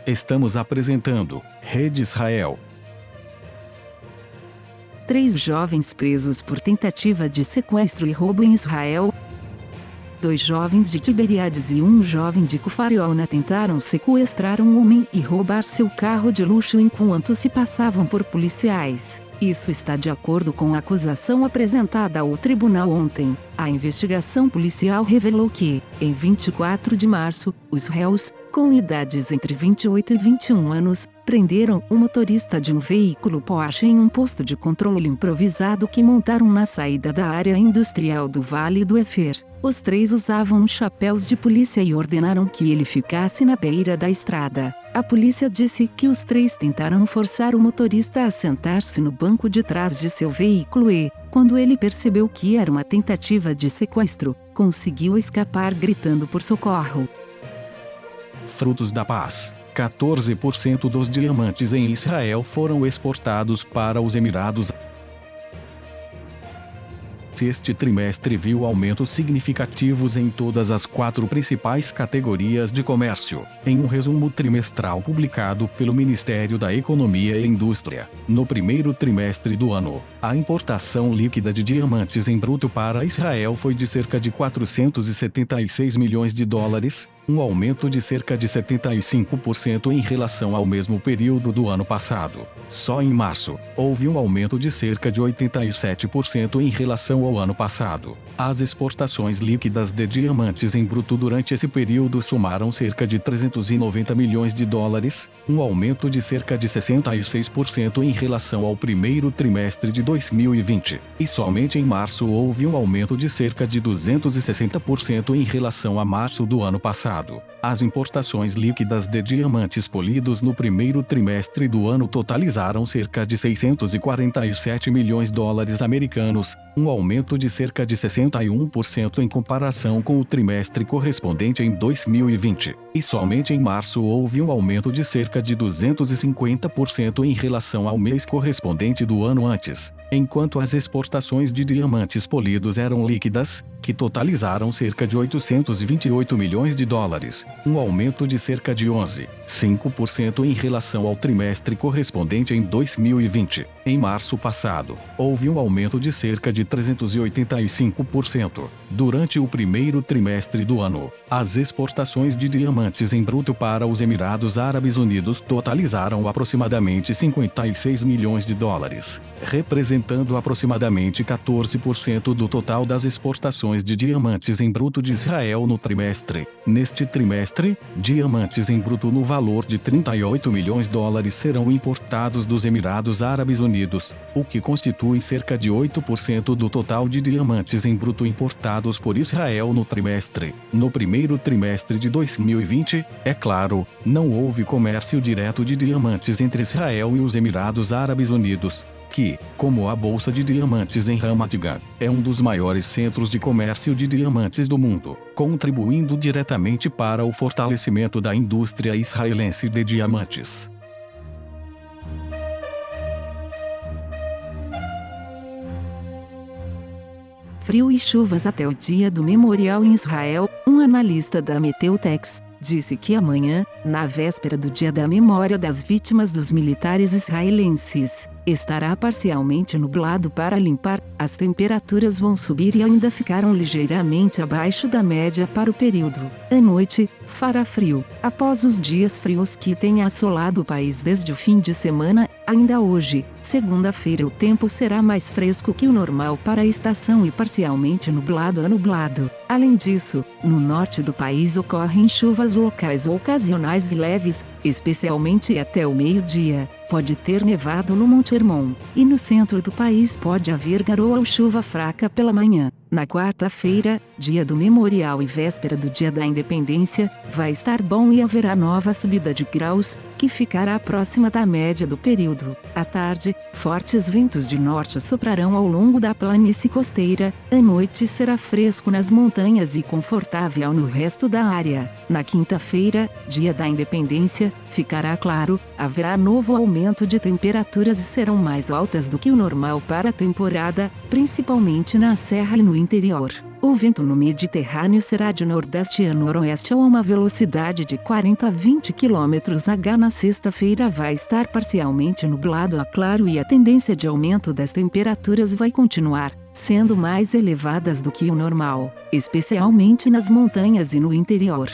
Estamos apresentando Rede Israel. 3 jovens presos por tentativa de sequestro e roubo em Israel. 2 jovens de Tiberíades e um jovem de Cufariona tentaram sequestrar um homem e roubar seu carro de luxo enquanto se passavam por policiais. Isso está de acordo com a acusação apresentada ao tribunal ontem. A investigação policial revelou que, em 24 de março, os réus, com idades entre 28 e 21 anos, prenderam um motorista de um veículo Porsche em um posto de controle improvisado que montaram na saída da área industrial do Vale do Efer. Os 3 usavam chapéus de polícia e ordenaram que ele ficasse na beira da estrada. A polícia disse que os 3 tentaram forçar o motorista a sentar-se no banco de trás de seu veículo e, quando ele percebeu que era uma tentativa de sequestro, conseguiu escapar gritando por socorro. Frutos da paz. 14% dos diamantes em Israel foram exportados para os Emirados. Este trimestre viu aumentos significativos em todas as 4 principais categorias de comércio, em um resumo trimestral publicado pelo Ministério da Economia e Indústria. No primeiro trimestre do ano, a importação líquida de diamantes em bruto para Israel foi de cerca de 476 milhões de dólares, um aumento de cerca de 75% em relação ao mesmo período do ano passado. Só em março, houve um aumento de cerca de 87% em relação ao ano passado. As exportações líquidas de diamantes em bruto durante esse período somaram cerca de 390 milhões de dólares, um aumento de cerca de 66% em relação ao primeiro trimestre de 2020. E somente em março houve um aumento de cerca de 260% em relação a março do ano passado. As importações líquidas de diamantes polidos no primeiro trimestre do ano totalizaram cerca de 647 milhões de dólares americanos, um aumento de cerca de 61% em comparação com o trimestre correspondente em 2020. E somente em março houve um aumento de cerca de 250% em relação ao mês correspondente do ano antes. Enquanto as exportações de diamantes polidos eram líquidas, que totalizaram cerca de 828 milhões de dólares, um aumento de cerca de 11,5% em relação ao trimestre correspondente em 2020. Em março passado, houve um aumento de cerca de 385%. Durante o primeiro trimestre do ano, as exportações de diamantes em bruto para os Emirados Árabes Unidos totalizaram aproximadamente 56 milhões de dólares, representando aproximadamente 14% do total das exportações de diamantes em bruto de Israel no trimestre. Neste trimestre, diamantes em bruto no valor de 38 milhões de dólares serão importados dos Emirados Árabes Unidos, o que constitui cerca de 8% do total de diamantes em bruto importados por Israel no trimestre. No primeiro trimestre de 2020, é claro, não houve comércio direto de diamantes entre Israel e os Emirados Árabes Unidos, que, como a Bolsa de Diamantes em Ramat Gan, é um dos maiores centros de comércio de diamantes do mundo, contribuindo diretamente para o fortalecimento da indústria israelense de diamantes. Frio e chuvas até o dia do memorial em Israel. Um analista da Meteutex disse que amanhã, na véspera do Dia da Memória das Vítimas dos Militares Israelenses, estará parcialmente nublado para limpar. As temperaturas vão subir e ainda ficaram ligeiramente abaixo da média para o período. À noite, fará frio. Após os dias frios que têm assolado o país desde o fim de semana, ainda hoje, segunda-feira, o tempo será mais fresco que o normal para a estação e parcialmente nublado a nublado. Além disso, no norte do país ocorrem chuvas locais ocasionais e leves, especialmente até o meio-dia. Pode ter nevado no Monte Hermon, e no centro do país pode haver garoa ou chuva fraca pela manhã. Na quarta-feira, dia do memorial e véspera do Dia da Independência, vai estar bom e haverá nova subida de graus, que ficará próxima da média do período. À tarde, fortes ventos de norte soprarão ao longo da planície costeira. À noite será fresco nas montanhas e confortável no resto da área. Na quinta-feira, dia da Independência, ficará claro, haverá novo aumento de temperaturas e serão mais altas do que o normal para a temporada, principalmente na serra e no interior. O vento no Mediterrâneo será de nordeste a noroeste a uma velocidade de 40 a 20 km/h. Na sexta-feira vai estar parcialmente nublado a claro e a tendência de aumento das temperaturas vai continuar, sendo mais elevadas do que o normal, especialmente nas montanhas e no interior.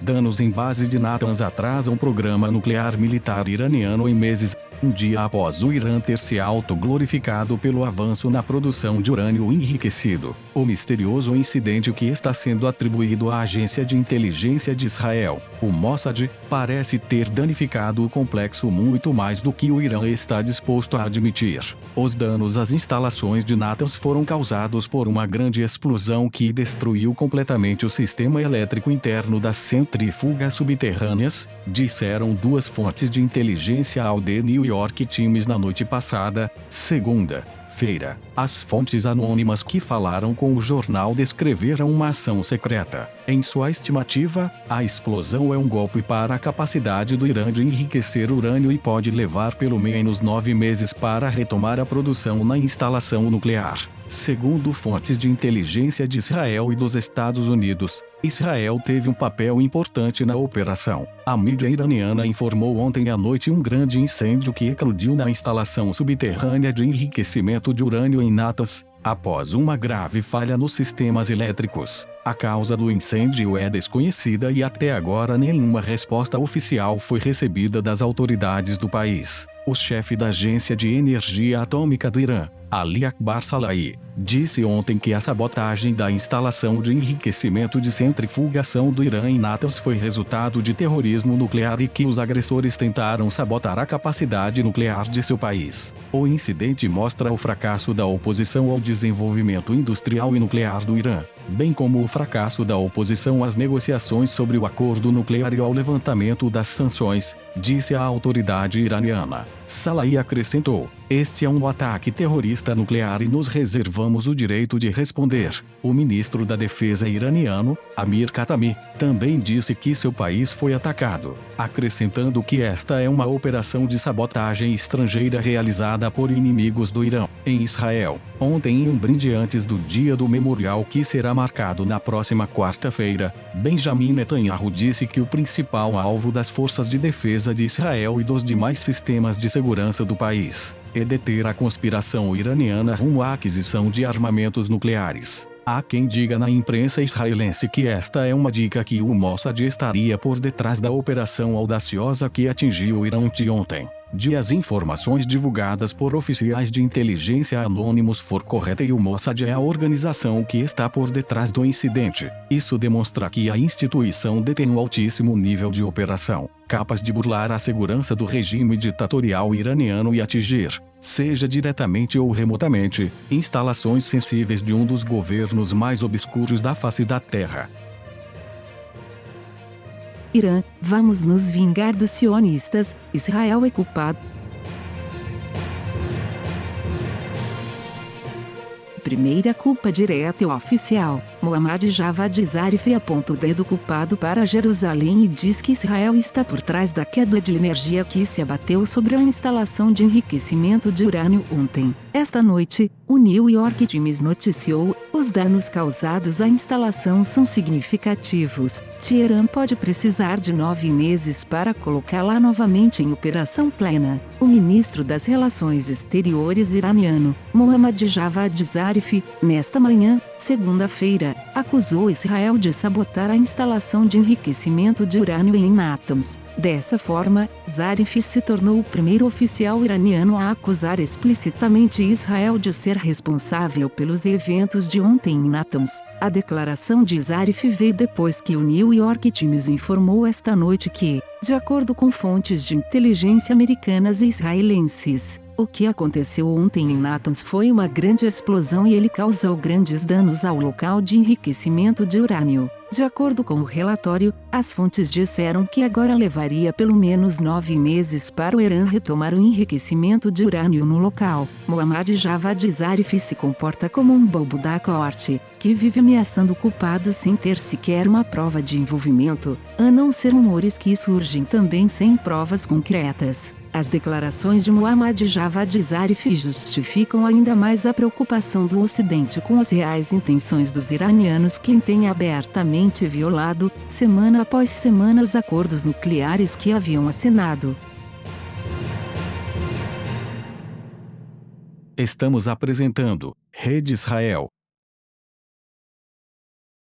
Danos em base de Natanz atrasam o programa nuclear militar iraniano em meses, um dia após o Irã ter se autoglorificado pelo avanço na produção de urânio enriquecido. O misterioso incidente que está sendo atribuído à agência de inteligência de Israel, o Mossad, parece ter danificado o complexo muito mais do que o Irã está disposto a admitir. Os danos às instalações de Natanz foram causados por uma grande explosão que destruiu completamente o sistema elétrico interno das centrífugas subterrâneas, disseram duas fontes de inteligência ao The New York Times na noite passada, segunda-feira. As fontes anônimas que falaram com o jornal descreveram uma ação secreta. Em sua estimativa, a explosão é um golpe para a capacidade do Irã de enriquecer urânio e pode levar pelo menos 9 meses para retomar a produção na instalação nuclear. Segundo fontes de inteligência de Israel e dos Estados Unidos, Israel teve um papel importante na operação. A mídia iraniana informou ontem à noite um grande incêndio que eclodiu na instalação subterrânea de enriquecimento de urânio em Natanz, após uma grave falha nos sistemas elétricos. A causa do incêndio é desconhecida e até agora nenhuma resposta oficial foi recebida das autoridades do país. O chefe da Agência de Energia Atômica do Irã, Ali Akbar Salahi, disse ontem que a sabotagem da instalação de enriquecimento de centrifugação do Irã em Natanz foi resultado de terrorismo nuclear e que os agressores tentaram sabotar a capacidade nuclear de seu país. O incidente mostra o fracasso da oposição ao desenvolvimento industrial e nuclear do Irã, bem como o fracasso da oposição às negociações sobre o acordo nuclear e ao levantamento das sanções, disse a autoridade iraniana. Salahi acrescentou: "Este é um ataque terrorista nuclear e nos reservamos o direito de responder." O ministro da Defesa iraniano, Amir Khatami, também disse que seu país foi atacado, acrescentando que esta é uma operação de sabotagem estrangeira realizada por inimigos do Irã. Em Israel, ontem, em um brinde antes do dia do memorial que será marcado na próxima quarta-feira, Benjamin Netanyahu disse que o principal alvo das forças de defesa de Israel e dos demais sistemas de segurança do país é deter a conspiração iraniana rumo à aquisição de armamentos nucleares. Há quem diga na imprensa israelense que esta é uma dica que o Mossad estaria por detrás da operação audaciosa que atingiu o Irã ontem. De as informações divulgadas por oficiais de inteligência anônimos for correta e o Mossad é a organização que está por detrás do incidente, isso demonstra que a instituição detém um altíssimo nível de operação, capaz de burlar a segurança do regime ditatorial iraniano e atingir, seja diretamente ou remotamente, instalações sensíveis de um dos governos mais obscuros da face da Terra. Irã, vamos nos vingar dos sionistas, Israel é culpado. Primeira culpa direta e oficial, Mohammad Javad Zarif aponta o dedo culpado para Jerusalém e diz que Israel está por trás da queda de energia que se abateu sobre a instalação de enriquecimento de urânio ontem. Esta noite, o New York Times noticiou: os danos causados à instalação são significativos. Teherã pode precisar de 9 meses para colocá-la novamente em operação plena. O ministro das Relações Exteriores iraniano, Mohammad Javad Zarif, nesta manhã, segunda-feira, acusou Israel de sabotar a instalação de enriquecimento de urânio em Natanz. Dessa forma, Zarif se tornou o primeiro oficial iraniano a acusar explicitamente Israel de ser responsável pelos eventos de ontem em Natanz. A declaração de Zarif veio depois que o New York Times informou esta noite que, de acordo com fontes de inteligência americanas e israelenses, o que aconteceu ontem em Natanz foi uma grande explosão e ele causou grandes danos ao local de enriquecimento de urânio. De acordo com o relatório, as fontes disseram que agora levaria pelo menos 9 meses para o Irã retomar o enriquecimento de urânio no local. Mohammad Javad Zarif se comporta como um bobo da corte, que vive ameaçando culpados sem ter sequer uma prova de envolvimento, a não ser rumores que surgem também sem provas concretas. As declarações de Mohammad Javad Zarif justificam ainda mais a preocupação do Ocidente com as reais intenções dos iranianos, que têm abertamente violado, semana após semana, os acordos nucleares que haviam assinado. Estamos apresentando Rede Israel.